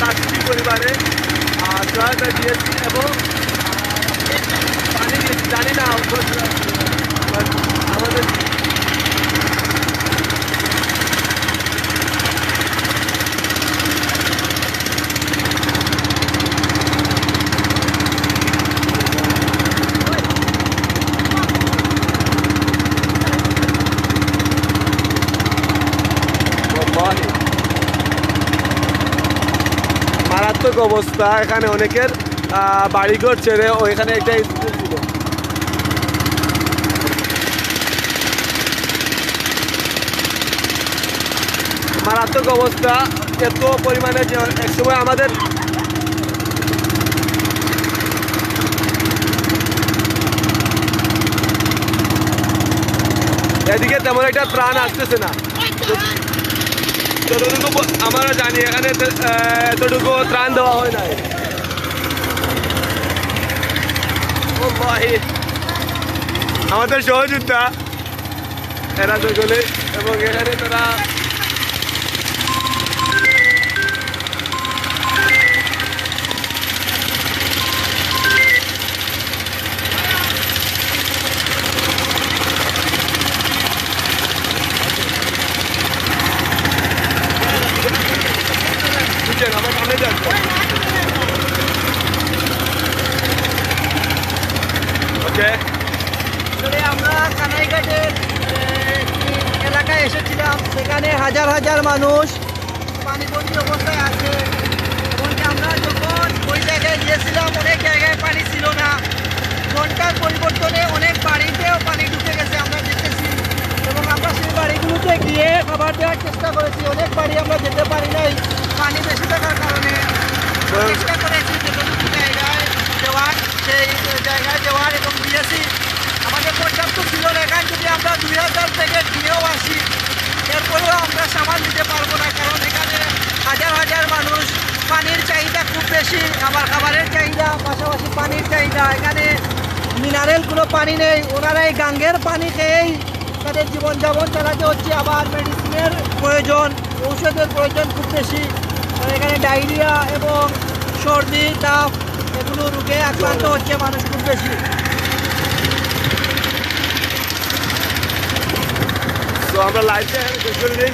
কাজটি পরিবারে সহায়তা দিয়েছি এবং পানি দিয়েছি। জানি না আমাদের মারাত্মক অবস্থা। এখানে অনেকের বাড়িঘর ছেড়ে ওইখানে একটা স্কুল ছিল। মারাত্মক অবস্থা, এত পরিমাণে যে একসময় আমাদের এদিকে তেমন একটা ত্রাণ আসতেছে না। যতটুকু আমরা জানি এখানে এতটুকু ত্রাণ দেওয়া হয় না। আমাদের সহযোদ্ধা এরা সকলে, এবং এখানে তারা আমার সামনে যাচ্ছে। ওকে, আমরা কানাইঘাটের এলাকায় এসেছিলাম। সেখানে হাজার হাজার মানুষ পানিবন্দী অবস্থায় আছে। এমনকি আমরা যখন ওই জায়গায় গিয়েছিলাম অনেক জায়গায় পানি ছিল না। ঘন্টার পরিবর্তনে অনেক বাড়িতেও পানি ঢুকে গেছে আমরা দেখেছি, এবং আমরা সেই বাড়িগুলোতে গিয়ে খাবার দেওয়ার চেষ্টা করেছি। অনেক বাড়ি আমরা যেতে পারি নাই পানি বেশি থাকার কারণে। চেষ্টা করেছি যতটুকু জায়গায় দেওয়ার সেই জায়গায় দেওয়ার, এবং দিয়েছি। আমাদের পর্যাপ্ত ছিল না। এখানে যদি আমরা 2000 থেকে দিয়েও আসি, এরপরেও আমরা সামাল দিতে পারবো না, কারণ এখানে হাজার হাজার মানুষ। পানির চাহিদা খুব বেশি, খাবারের চাহিদা, পাশাপাশি পানির চাহিদা। এখানে মিনারেল কোনো পানি নেই। ওনারা এই গাঙ্গের পানি খেয়েই তাদের জীবনযাপন চালাতে হচ্ছে। আবার মেডিসিনের প্রয়োজন, ঔষধের প্রয়োজন খুব বেশি। এখানে ডায়রিয়া এবং সর্দি তাপ এগুলো রোগে আক্রান্ত হচ্ছে মানুষ খুব বেশি। তো আমরা লাইভে শেষ করে দিই।